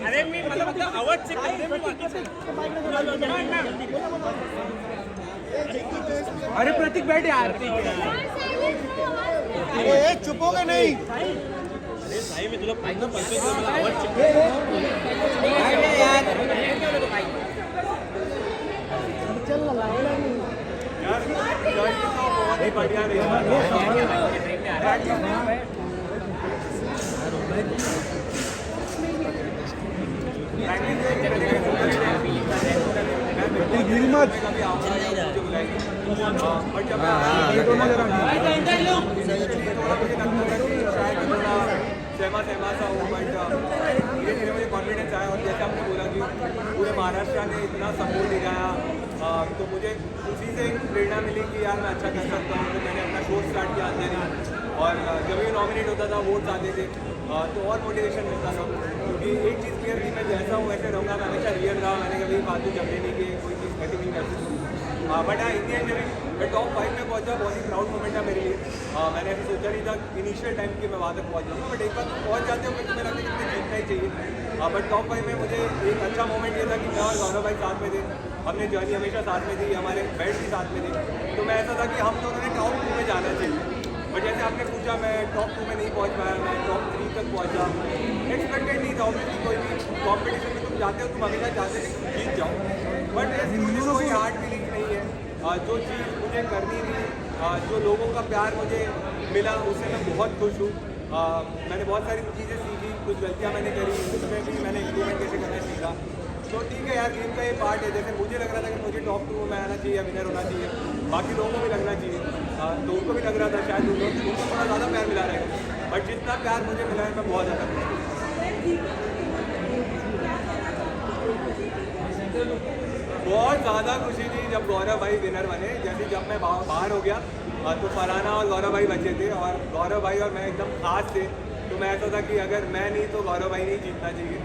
अरे मी मला फक्त आवाज चेक करते मी बाकीचं अरे प्रतीक बैठ यार अरे चुप हो गए नहीं अरे साई मी तुला पाहिजे पंचवीस मला आवाज चेक चल ना यार बहुत ही बढ़िया गिरी मत सहमा सा हूँ बट धीरे धीरे मुझे कॉन्फिडेंस आया और जैसे आपने बोला कि पूरे महाराष्ट्र ने इतना सपोर्ट दिखाया तो मुझे उसी से एक प्रेरणा मिली कि यार मैं अच्छा कर सकता हूँ। तो मैंने अपना शो स्टार्ट किया अंदर और जब भी नॉमिनेट होता था वोट्स आते थे तो और मोटिवेशन मिलता था क्योंकि एक चीज़ क्लियर थी मैं जैसा हूँ वैसे रहूँगा। मैं हमेशा रियल रहा, मैंने कभी फालतू झगड़े नहीं किए, कोई चीज़ ऐसी नहीं करती। बट हाँ इंडियन जब मैं टॉप 5 में पहुँचा बहुत ही प्राउड मोमेंट था मेरे लिए। मैंने ऐसे सोचा नहीं था इनिशियल टाइम कि मैं वहाँ तक पहुँच जाऊँगा बट एक बार पहुँच जाते हो फिर तुम्हें लगता है कि मुझे जीतना ही चाहिए। बट टॉप 5 में मुझे एक अच्छा मोमेंट ये था कि मैं और गौरव भाई साथ में थे, हमने जर्नी हमेशा साथ में थी, हमारे बेल्ट भी साथ में थे। तो मैं ऐसा था कि हम दोनों ने टॉप 2 में जाना चाहिए बट जैसे आपने पूछा मैं टॉप 2 में नहीं पहुँच पाया, मैं टॉप 3 तक पहुँचा। एक्सपेक्टेड नहीं था ऑब्वियसली, कोई भी कॉम्पिटिशन में तुम जाते हो तुम हमेशा चाहते थे कि जीत जाओ बट ऐसी मुझे कोई हार्ड फीलिंग नहीं है। जो चीज़ मुझे करनी थी, जो लोगों का प्यार मुझे मिला उससे मैं बहुत खुश हूँ। मैंने बहुत सारी चीज़ें सीखी, कुछ गलतियाँ मैंने करी, उसमें भी मैंने इम्प्रूवमेंट कैसे करना सीखा। तो ठीक है यार गेम का ये पार्ट है। जैसे मुझे लग रहा था कि मुझे टॉप 2 में आना चाहिए, विनर होना चाहिए, बाकी लोगों को भी लगना चाहिए। तो उनको भी लग रहा था शायद उनको थोड़ा ज़्यादा प्यार मिला रहेगा बट जितना प्यार मुझे मिला है मैं बहुत ज़्यादा खुश हूँ। बहुत ज़्यादा खुशी थी जब गौरव भाई विनर बने। जैसे जब मैं बाहर हो गया तो फरहाना और गौरव भाई बचे थे और गौरव भाई और मैं एकदम खास थे। तो मैं ऐसा था कि अगर मैं नहीं तो गौरव भाई नहीं जीतना चाहिए।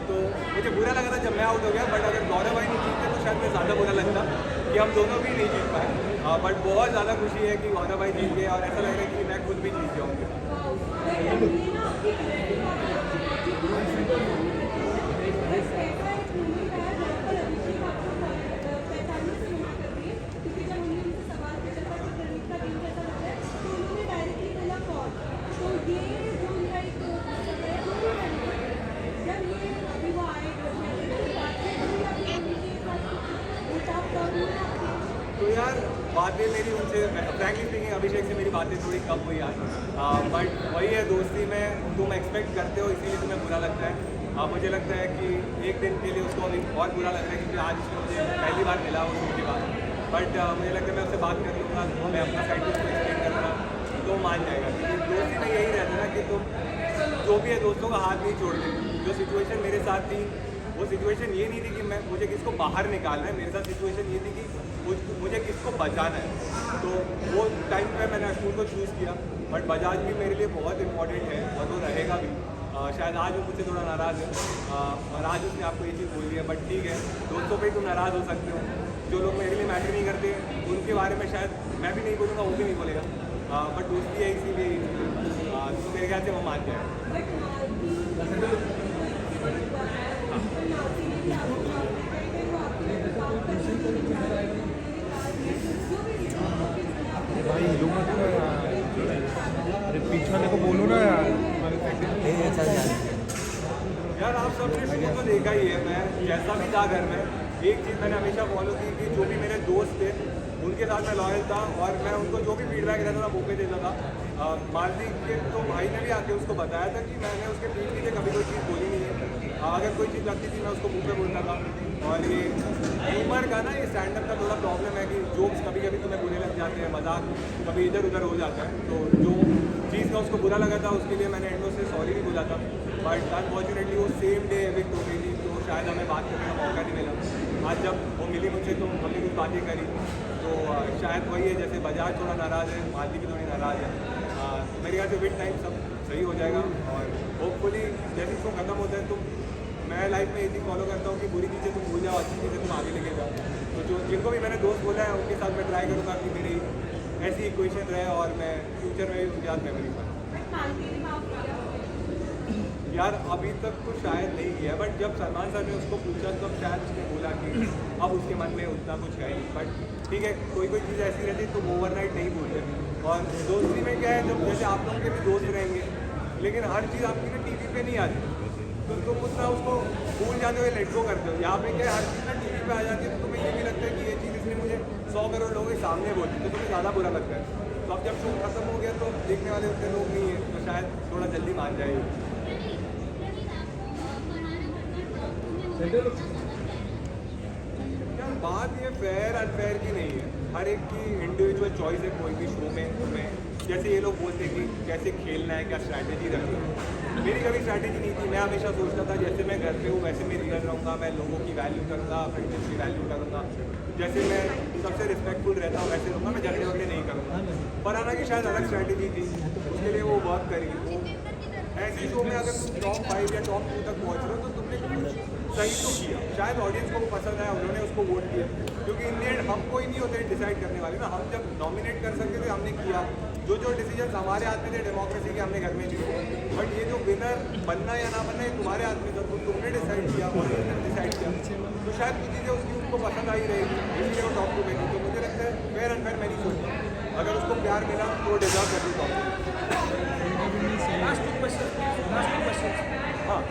तो मुझे बुरा लगा था जब मैं आउट हो गया बट अगर गौरव भाई नहीं जीतते तो शायद मैं ज़्यादा बुरा लगता कि हम दोनों भी नहीं जीत पाए। बट बहुत ज़्यादा खुशी है कि गौरव भाई जीत गए और ऐसा लग रहा है कि मैं खुद भी जीत जाऊँगी। तो यार बातें मेरी उनसे फ्रैंकली स्पीकिंग अभिषेक से मेरी बातें थोड़ी कम हुई यार। बट वही है दोस्ती में तुम एक्सपेक्ट करते हो इसीलिए तुम्हें बुरा लगता है। मुझे लगता है कि एक दिन के लिए उसको अभी बहुत बुरा लग रहा है क्योंकि आज उसको मुझे पहली बार मिला वो उसके बाद। बट मुझे लगता है मैं उससे बात कर लूँगा, मैं अपना साइड पर उसको एक्सप्लेन करूँगा तो मान जाएगा। क्योंकि दोस्ती में यही रहता है ना कि तुम जो भी है दोस्तों का हाथ नहीं छोड़ते। जो सिचुएशन मेरे साथ थी वो सिचुएशन ये नहीं थी कि मैं मुझे किसको बाहर निकालना है, मेरे साथ सिचुएशन ये थी कि मुझे किसको बचाना है। तो वो टाइम पे मैंने अशूर को चूज़ किया बट बजाज भी मेरे लिए बहुत इंपॉर्टेंट है और वो रहेगा भी। शायद आज वो मुझसे थोड़ा नाराज़ है और आज उसने आपको ये चीज़ बोली है बट ठीक है दोस्तों पे तुम नाराज़ हो सकते हो। जो लोग मेरे लिए मैटर नहीं करते उनके बारे में शायद मैं भी नहीं बोलूँगा, वो भी नहीं बोलेगा बट दोस्ती है इसीलिए तो मेरे ख्याल से वो मान जाए। अरे पीछे वाले को बोलो ना यार। यार आप सबने शुरू तो देखा ही है, मैं जैसा भी था घर में एक चीज़ मैंने हमेशा फॉलो की कि जो भी मेरे दोस्त थे उनके साथ मैं लॉयल था और मैं उनको जो भी फीडबैक रहता था वो पे देता था। मालती के तो भाई ने भी आके उसको बताया था कि मैंने उसके पीठ पीछे कभी कोई चीज़ बोली नहीं है। अगर कोई चीज़ लगती थी मैं उसको मुँह पे बोलता था। और ये ह्यूमर का ना ये स्टैंड अप का थोड़ा प्रॉब्लम है कि जोक्स कभी कभी तुम्हें बुरे लग जाते हैं, मजाक कभी इधर उधर हो जाता है। तो जो चीज़ का उसको बुरा लगा था उसके लिए मैंने एंडो से सॉरी भी बोला था बट अनफॉर्चुनेटली वो सेम डे एविक्ट हो गई थी तो शायद हमें बात करने का मौका नहीं मिला। आज जब वो मिली मुझसे तो हमने कुछ बातें करी तो शायद वही है जैसे बजाज थोड़ा नाराज़ है, मालती भी थोड़ी नाराज़ है। मेरे ख्याल से विद टाइम सब सही हो जाएगा और होपफुली जैसे इसको ख़त्म होता है तो मैं लाइफ में ये चीज़ फॉलो करता हूँ कि बुरी चीज़ें तुम भूल जाओ, अच्छी चीज़ें तुम आगे लेके जाओ। तो जो जिनको भी मैंने दोस्त बोला है उनके साथ मैं ट्राई करूँगा कि मेरी ऐसी इक्वेशन रहे और मैं फ्यूचर में भी उनके साथ मेमोरी बनाऊँ। यार अभी तक तो शायद नहीं किया, बट जब सलमान सर ने उसको पूछा तब शायद उसने बोला कि अब उसके मन में उतना कुछ है नहीं। बट ठीक है, कोई कोई चीज़ ऐसी रहती है तो ओवरनाइट नहीं बोलते। और दोस्ती में क्या है, जब जैसे आप लोगों के भी दोस्त रहेंगे, लेकिन हर चीज़ आपकी ना टीवी पे नहीं आती, तो तुम उतना उसको भूल जाते हुए लेट गो करते हो। यहाँ पे क्या है, हर चीज़ ना टीवी पे आ जाती है, तो तुम्हें ये भी लगता है कि ये चीज़ इसने मुझे 100 करोड़ लोगों के सामने बोली, तो तुम्हें ज़्यादा बुरा लगता है। तो अब जब शो खत्म हो गया तो देखने वाले उतने लोग नहीं है, तो शायद थोड़ा जल्दी मान जाएगी। यार बात ये फेयर अनफेयर की नहीं है, हर एक की इंडिविजुअल चॉइस है कोई भी शो में। जैसे ये लोग बोलते हैं कि कैसे खेलना है, क्या स्ट्रैटेजी रखनी है। मेरी कभी स्ट्रैटेजी नहीं थी, मैं हमेशा सोचता था जैसे मैं घर पे हूँ वैसे मैं रियल रहूँगा, मैं लोगों की वैल्यू करूँगा, फ्रेंडशिप की वैल्यू करूँगा, जैसे मैं सबसे रिस्पेक्टफुल रहता हूँ वैसे रहूँगा, मैं झगड़े वगड़े नहीं करूँगा। पर हालांकि शायद अलग स्ट्रैटेजी थी, उसके लिए वो वर्क करी। वो ऐसे शो में अगर तुम टॉप 5 या टॉप 2 तक पहुँच रहे हो तो तुमने कुछ सही तो किया, शायद ऑडियंस को पसंद आया, उन्होंने उसको वोट किया। क्योंकि इन एंड हम कोई नहीं होते डिसाइड करने वाले ना, हम जब नॉमिनेट कर सकते थे हमने किया, जो डिसीजन हमारे हाथ में थे डेमोक्रेसी के हमने घर में लिए। बट ये जो विनर बनना या ना बनना ये तुम्हारे हाथ में था, तो तुमने डिसाइड किया, ऑडियंस ने डिसाइड किया, तो शायद कुछ चीज़ें उसकी उनको पसंद आई रहेगी, इसलिए वो टॉप 2 में थी। तो मुझे लगता है फेयर अनफेयर मैं नहीं सोचता, अगर उसको प्यार मिला तो वो डिजर्व कर दी टॉप। हाँ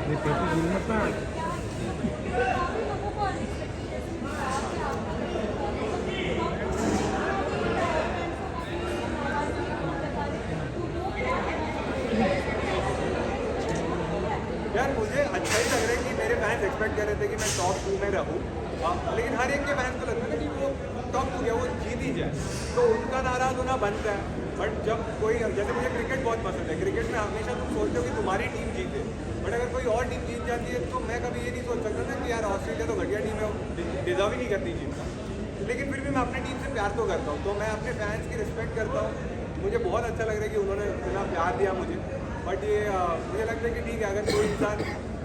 ये पेटी गिर मत ना। यार मुझे अच्छा ही लग रहा है कि मेरे फैंस एक्सपेक्ट कर रहे थे कि मैं टॉप 2 में रहूँ, लेकिन हर एक के फैंस को लगता है ना कि वो टॉप 2 गया वो जीत ही जाए, तो उनका नाराज़ होना बनता है। बट जब कोई, जैसे मुझे क्रिकेट बहुत पसंद है, क्रिकेट में हमेशा तुम सोचते हो कि तुम्हारी टीम जीते, बट अगर कोई और टीम जीत जाती है तो मैं कभी ये नहीं सोच सकता था कि यार ऑस्ट्रेलिया तो घटिया टीम है, डिजर्व ही नहीं करती जीतना। लेकिन फिर भी मैं अपनी टीम से प्यार तो करता हूँ, तो मैं अपने फैंस की रिस्पेक्ट करता हूँ। मुझे बहुत अच्छा लग रहा है कि उन्होंने इतना प्यार दिया मुझे। बट ये मुझे लगता है कि ठीक है, अगर कोई इंसान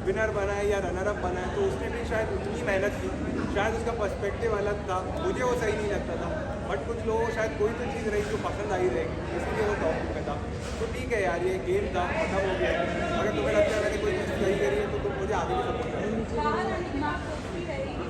विनर बना है या रनर अप बना है तो उसने भी शायद उतनी मेहनत की, शायद उसका पर्सपेक्टिव अलग था, मुझे वो सही नहीं लगता था। बट कुछ लोगों को शायद कोई तो चीज़ रही जो पसंद आई रहेगी, इसलिए वो टॉप पे था। तो ठीक है यार, ये गेम था, खत्म हो गया। अगर तुम्हें लगता है मैंने कोई चीज़ सही करी है तो तुम मुझे आगे भी सपोर्ट करो।